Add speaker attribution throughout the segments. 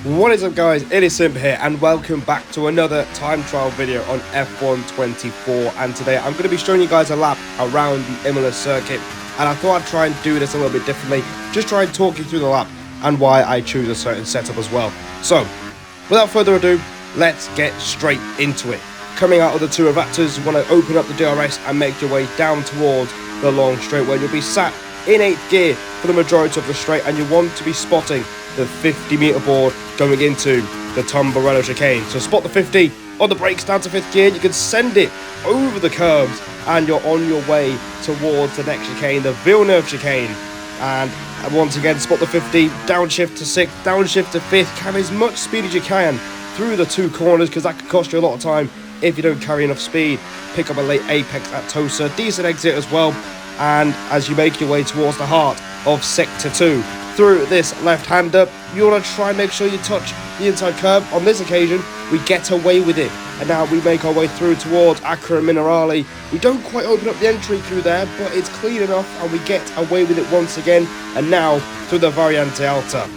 Speaker 1: What is up, guys? It is Simp here, and welcome back to another time trial video on F1 24. And today I'm going to be showing you guys a lap around the Imola circuit, and I thought I'd try and do this a little bit differently, just try and talk you through the lap and why I choose a certain setup as well. So without further ado, let's get straight into it. Coming out of the two Raptors, you want to open up the DRS and make your way down towards the long straight, where you'll be sat in 8th gear for the majority of the straight, and you want to be spotting the 50-meter board going into the Tombarello chicane. So spot the 50 on the brakes down to 5th gear, you can send it over the curbs and you're on your way towards the next chicane, the Villeneuve chicane. And once again, spot the 50, downshift to 6th, downshift to 5th, carry as much speed as you can through the two corners, because that could cost you a lot of time if you don't carry enough speed. Pick up a late apex at Tosa, decent exit as well. And as you make your way towards the heart of Sector 2, through this left-hander, you want to try and make sure you touch the inside curb. On this occasion, we get away with it, and now we make our way through towards Acra Minerale. We don't quite open up the entry through there, but it's clean enough, and we get away with it once again. And now through the Variante Alta,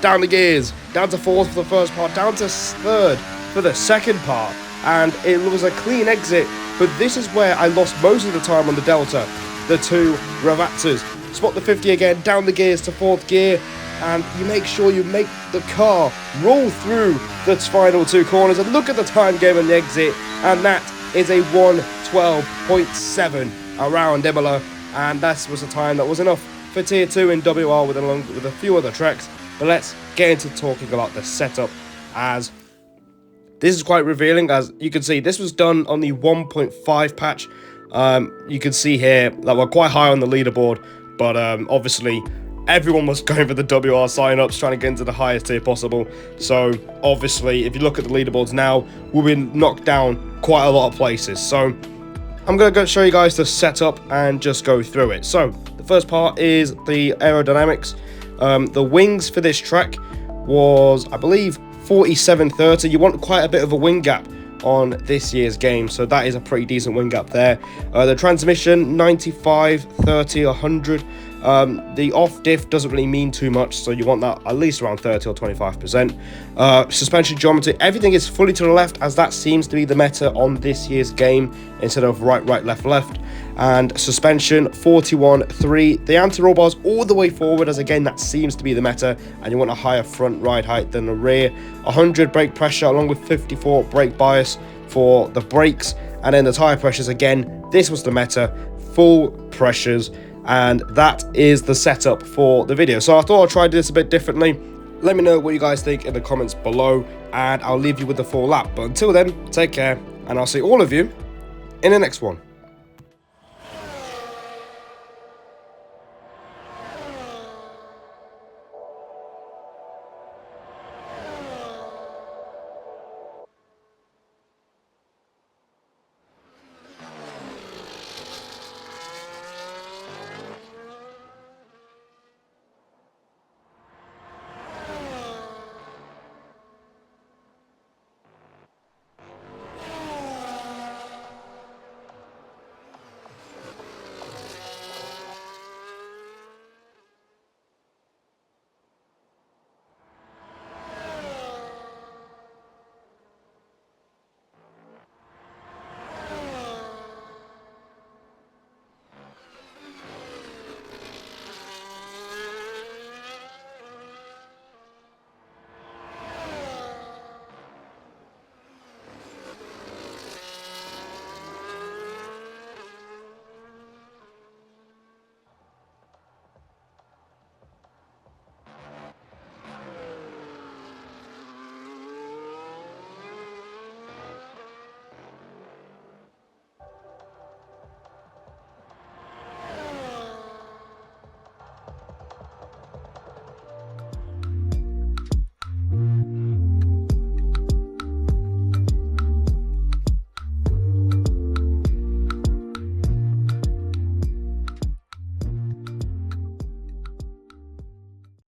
Speaker 1: down the gears, down to 4th for the first part, down to 3rd for the second part, and it was a clean exit. But this is where I lost most of the time on the Delta, the two Ravazzas. Spot the 50 again, down the gears to 4th gear, and you make sure you make the car roll through the final two corners. And look at the time game on the exit, and that is a 1:12.7 around Imola, and that was a time that was enough for Tier 2 in WR with a few other tracks. But let's get into talking about the setup, as this is quite revealing. As you can see, this was done on the 1.5 patch. You can see here that we're quite high on the leaderboard, but obviously everyone was going for the WR sign-ups, trying to get into the highest tier possible. So obviously, if you look at the leaderboards now, we've been knocked down quite a lot of places. So I'm going to show you guys the setup and just go through it. So the first part is the aerodynamics. The wings for this track was, I believe, 47-30. You want quite a bit of a wing gap on this year's game, so that is a pretty decent wing gap there. The transmission 95, 30, 100. The off diff doesn't really mean too much, so you want that at least around 30 or 25%. Suspension geometry, everything is fully to the left, as that seems to be the meta on this year's game, instead of right, left. And suspension 41.3. The anti-roll bars all the way forward, as again that seems to be the meta, and you want a higher front ride height than the rear. 100 brake pressure along with 54 brake bias for the brakes. And then the tire pressures, again, this was the meta, full pressures. And that is the setup for the video. So I thought I'd try this a bit differently. Let me know what you guys think in the comments below, and I'll leave you with the full lap. But until then, take care, and I'll see all of you in the next one.